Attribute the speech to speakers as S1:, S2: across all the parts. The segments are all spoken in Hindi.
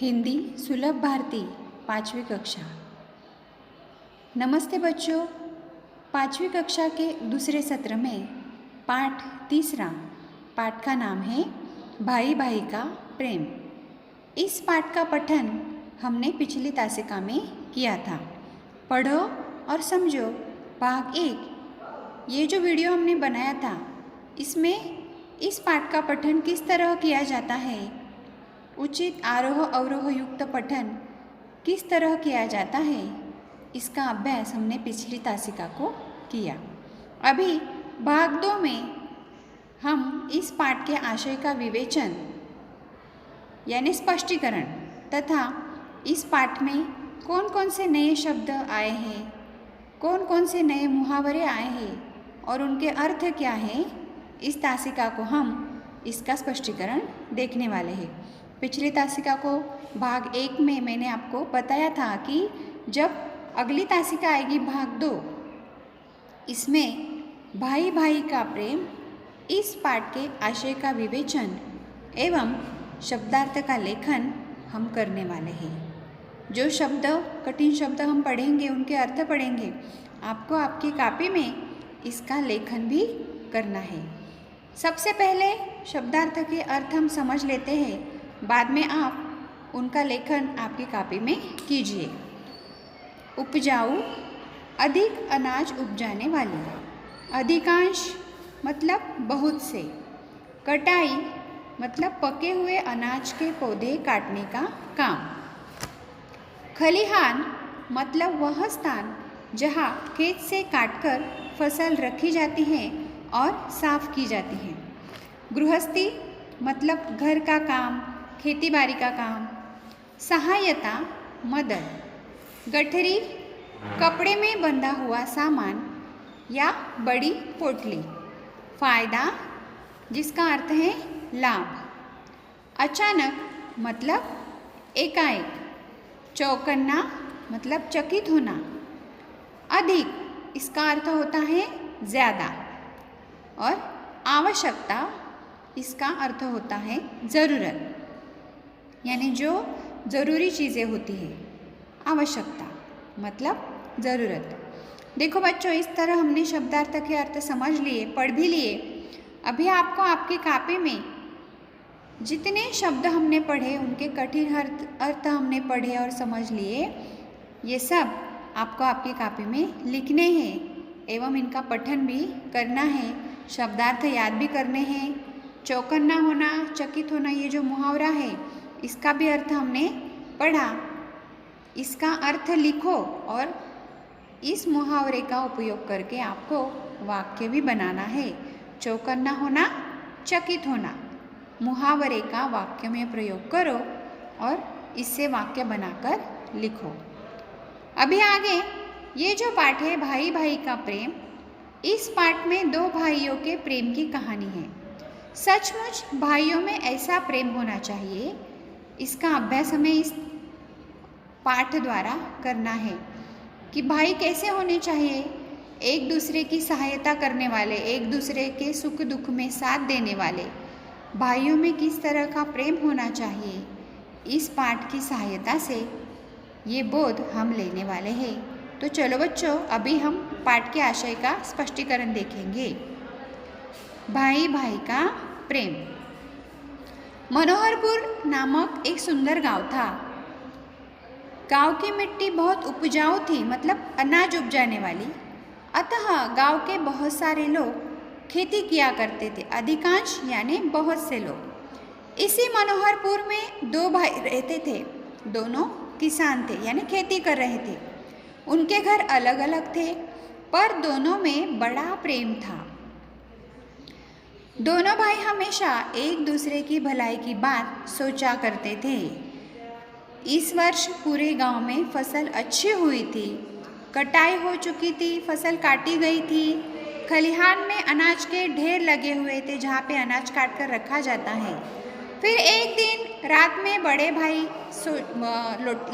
S1: हिंदी सुलभ भारती 5वीं कक्षा। नमस्ते बच्चों, 5वीं कक्षा के दूसरे सत्र में पाठ तीसरा। पाठ का नाम है भाई भाई का प्रेम। इस पाठ का पठन हमने पिछली तासिका में किया था। पढ़ो और समझो भाग 1। ये जो वीडियो हमने बनाया था इसमें इस पाठ का पठन किस तरह किया जाता है, उचित आरोह अवरोह युक्त पठन किस तरह किया जाता है, इसका अभ्यास हमने पिछली तासिका को किया। अभी भाग 2 में हम इस पाठ के आशय का विवेचन यानी स्पष्टीकरण तथा इस पाठ में कौन कौन से नए शब्द आए हैं, कौन कौन से नए मुहावरे आए हैं और उनके अर्थ क्या हैं, इस तासिका को हम इसका स्पष्टीकरण देखने वाले हैं। पिछली तासिका को भाग 1 में मैंने आपको बताया था कि जब अगली तासिका आएगी भाग 2, इसमें भाई भाई का प्रेम इस पाठ के आशय का विवेचन एवं शब्दार्थ का लेखन हम करने वाले हैं। जो शब्द कठिन शब्द हम पढ़ेंगे उनके अर्थ पढ़ेंगे, आपको आपकी कॉपी में इसका लेखन भी करना है। सबसे पहले शब्दार्थ के अर्थ हम समझ लेते हैं, बाद में आप उनका लेखन आपकी कॉपी में कीजिए। उपजाऊ, अधिक अनाज उपजाने वाली। अधिकांश मतलब बहुत से। कटाई मतलब पके हुए अनाज के पौधे काटने का काम। खलिहान मतलब वह स्थान जहाँ खेत से काटकर फसल रखी जाती है और साफ की जाती है। गृहस्थी मतलब घर का काम, खेती बाड़ी का काम। सहायता मदद। गठरी कपड़े में बंधा हुआ सामान या बड़ी पोटली। फायदा जिसका अर्थ है लाभ। अचानक मतलब एकाएक। चौकन्ना मतलब चकित होना। अधिक इसका अर्थ होता है ज़्यादा और आवश्यकता इसका अर्थ होता है ज़रूरत, यानी जो ज़रूरी चीज़ें होती है। आवश्यकता मतलब ज़रूरत। देखो बच्चों, इस तरह हमने शब्दार्थ के अर्थ समझ लिए, पढ़ भी लिए। अभी आपको आपकी कॉपी में जितने शब्द हमने पढ़े उनके कठिन अर्थ हमने पढ़े और समझ लिए, ये सब आपको आपकी कॉपी में लिखने हैं एवं इनका पठन भी करना है। शब्दार्थ याद भी करने हैं। चौकन्ना होना, चकित होना, ये जो मुहावरा है इसका भी अर्थ हमने पढ़ा। इसका अर्थ लिखो और इस मुहावरे का उपयोग करके आपको वाक्य भी बनाना है। चौकन्ना होना, चकित होना, मुहावरे का वाक्य में प्रयोग करो और इससे वाक्य बनाकर लिखो। अभी आगे ये जो पाठ है भाई भाई का प्रेम, इस पाठ में 2 भाइयों के प्रेम की कहानी है। सचमुच भाइयों में ऐसा प्रेम होना चाहिए, इसका अभ्यास हमें इस पाठ द्वारा करना है कि भाई कैसे होने चाहिए। एक दूसरे की सहायता करने वाले, एक दूसरे के सुख दुख में साथ देने वाले भाइयों में किस तरह का प्रेम होना चाहिए, इस पाठ की सहायता से ये बोध हम लेने वाले हैं। तो चलो बच्चों, अभी हम पाठ के आशय का स्पष्टीकरण देखेंगे। भाई भाई का प्रेम। मनोहरपुर नामक एक सुंदर गांव था। गांव की मिट्टी बहुत उपजाऊ थी, मतलब अनाज उपजाने वाली। अतः गांव के बहुत सारे लोग खेती किया करते थे। अधिकांश यानी बहुत से लोग। इसी मनोहरपुर में 2 भाई रहते थे। दोनों किसान थे, यानी खेती कर रहे थे। उनके घर अलग अलग थे पर दोनों में बड़ा प्रेम था। दोनों भाई हमेशा एक दूसरे की भलाई की बात सोचा करते थे। इस वर्ष पूरे गांव में फसल अच्छी हुई थी। कटाई हो चुकी थी, फसल काटी गई थी। खलिहान में अनाज के ढेर लगे हुए थे जहाँ पे अनाज काट कर रखा जाता है। फिर एक दिन रात में बड़े भाई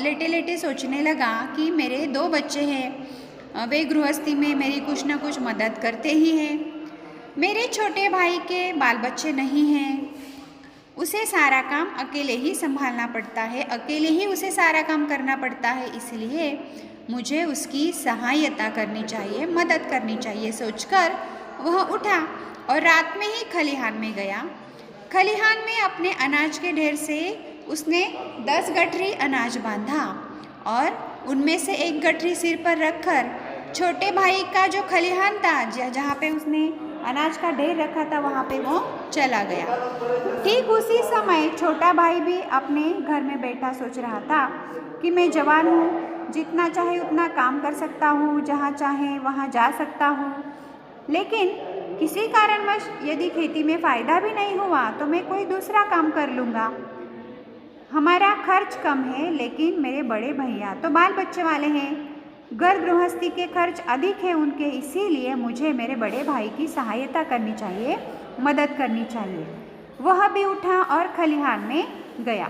S1: लेटे लेटे सोचने लगा कि मेरे 2 बच्चे हैं, वे गृहस्थी में मेरी कुछ ना कुछ मदद करते ही हैं। मेरे छोटे भाई के बाल बच्चे नहीं हैं, उसे सारा काम अकेले ही संभालना पड़ता है, अकेले ही उसे सारा काम करना पड़ता है, इसलिए मुझे उसकी सहायता करनी चाहिए, मदद करनी चाहिए सोचकर वह उठा और रात में ही खलिहान में गया। खलिहान में अपने अनाज के ढेर से उसने 10 गठरी अनाज बांधा और उनमें से एक गठरी सिर पर रखकर छोटे भाई का जो खलिहान था, जहाँ पे उसने अनाज का ढेर रखा था, वहाँ पे वो चला गया। ठीक उसी समय छोटा भाई भी अपने घर में बैठा सोच रहा था कि मैं जवान हूँ, जितना चाहे उतना काम कर सकता हूँ, जहाँ चाहे वहाँ जा सकता हूँ, लेकिन किसी कारणवश यदि खेती में फ़ायदा भी नहीं हुआ तो मैं कोई दूसरा काम कर लूँगा। हमारा खर्च कम है, लेकिन मेरे बड़े भैया तो बाल बच्चे वाले हैं, घर गृहस्थी के खर्च अधिक है उनके, इसीलिए मुझे मेरे बड़े भाई की सहायता करनी चाहिए, मदद करनी चाहिए। वह भी उठा और खलिहान में गया।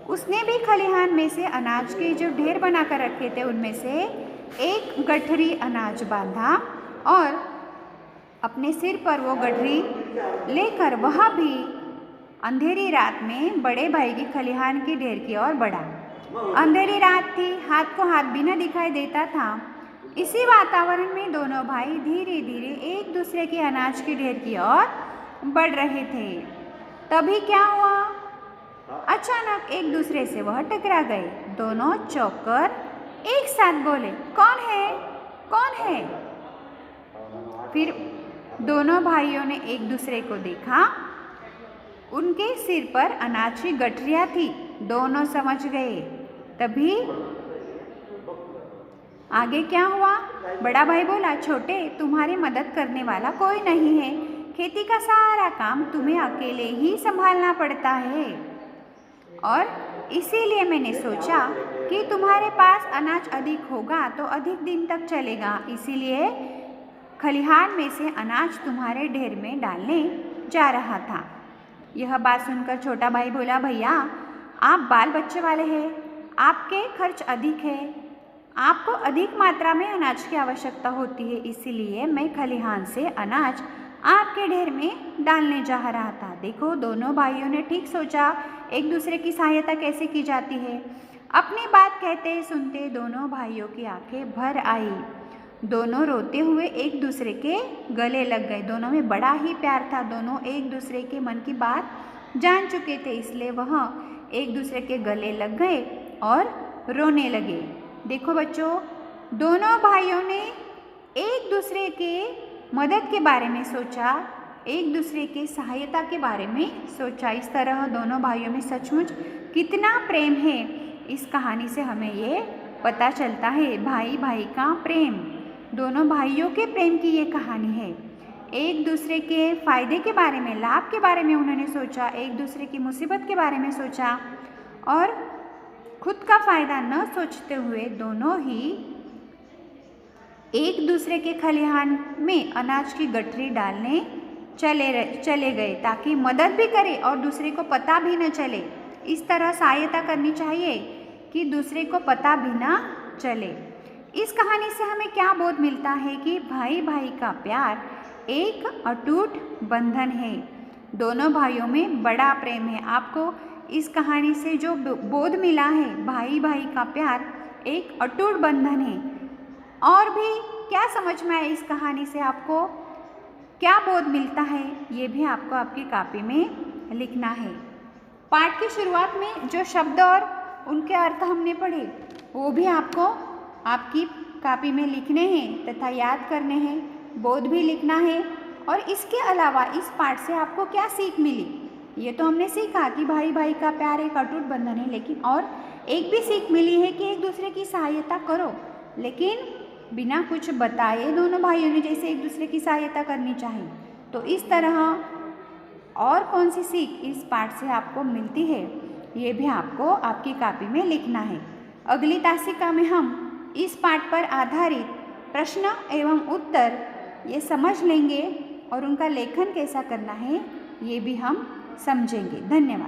S1: उसने भी खलिहान में से अनाज के जो ढेर बना कर रखे थे उनमें से एक गठरी अनाज बांधा और अपने सिर पर वो गठरी लेकर वह भी अंधेरी रात में बड़े भाई की खलिहान की ढेर की ओर बढ़ा। अंधेरी रात थी, हाथ को हाथ भी न दिखाई देता था। इसी वातावरण में दोनों भाई धीरे धीरे एक दूसरे के अनाज की ढेर की ओर बढ़ रहे थे। तभी क्या हुआ? अचानक एक दूसरे से वह टकरा गए। दोनों चौंक कर एक साथ बोले, कौन है? कौन है? फिर दोनों भाइयों ने एक दूसरे को देखा। उनके सिर पर अनाज की गठरियाँ थी। दोनों समझ गए। तभी आगे क्या हुआ? बड़ा भाई बोला, छोटे, तुम्हारी मदद करने वाला कोई नहीं है, खेती का सारा काम तुम्हें अकेले ही संभालना पड़ता है, और इसीलिए मैंने सोचा कि तुम्हारे पास अनाज अधिक होगा तो अधिक दिन तक चलेगा, इसीलिए खलिहान में से अनाज तुम्हारे ढेर में डालने जा रहा था। यह बात सुनकर छोटा भाई बोला, भैया आप बाल बच्चे वाले हैं, आपके खर्च अधिक है, आपको अधिक मात्रा में अनाज की आवश्यकता होती है, इसीलिए मैं खलिहान से अनाज आपके ढेर में डालने जा रहा था। देखो, दोनों भाइयों ने ठीक सोचा, एक दूसरे की सहायता कैसे की जाती है। अपनी बात कहते सुनते दोनों भाइयों की आंखें भर आई। दोनों रोते हुए एक दूसरे के गले लग गए। दोनों में बड़ा ही प्यार था। दोनों एक दूसरे के मन की बात जान चुके थे, इसलिए वह एक दूसरे के गले लग गए और रोने लगे। देखो बच्चों, दोनों भाइयों ने एक दूसरे के मदद के बारे में सोचा, एक दूसरे के सहायता के बारे में सोचा। इस तरह दोनों भाइयों में सचमुच कितना प्रेम है, इस कहानी से हमें ये पता चलता है। भाई भाई का प्रेम, दोनों भाइयों के प्रेम की ये कहानी है। एक दूसरे के फ़ायदे के बारे में, लाभ के बारे में उन्होंने सोचा, एक दूसरे की मुसीबत के बारे में सोचा, और खुद का फ़ायदा न सोचते हुए दोनों ही एक दूसरे के खलिहान में अनाज की गठरी डालने चले गए, ताकि मदद भी करे और दूसरे को पता भी न चले। इस तरह सहायता करनी चाहिए कि दूसरे को पता भी न चले। इस कहानी से हमें क्या बोध मिलता है कि भाई भाई का प्यार एक अटूट बंधन है। दोनों भाइयों में बड़ा प्रेम है। आपको इस कहानी से जो बोध मिला है, भाई भाई का प्यार एक अटूट बंधन है। और भी क्या समझ में आया इस कहानी से, आपको क्या बोध मिलता है, ये भी आपको आपकी कॉपी में लिखना है। पाठ की शुरुआत में जो शब्द और उनके अर्थ हमने पढ़े, वो भी आपको आपकी कॉपी में लिखने हैं तथा याद करने हैं, बोध भी लिखना है। और इसके अलावा इस पाठ से आपको क्या सीख मिली, ये तो हमने सीखा कि भाई भाई का प्यार एक अटूट बंधन है, लेकिन और एक भी सीख मिली है कि एक दूसरे की सहायता करो, लेकिन बिना कुछ बताए दोनों भाइयों ने जैसे एक दूसरे की सहायता करनी चाहिए। तो इस तरह और कौन सी सीख इस पाठ से आपको मिलती है, ये भी आपको आपकी कॉपी में लिखना है। अगली तासिका में हम इस पाठ पर आधारित प्रश्न एवं उत्तर ये समझ लेंगे और उनका लेखन कैसा करना है ये भी हम समझेंगे। धन्यवाद।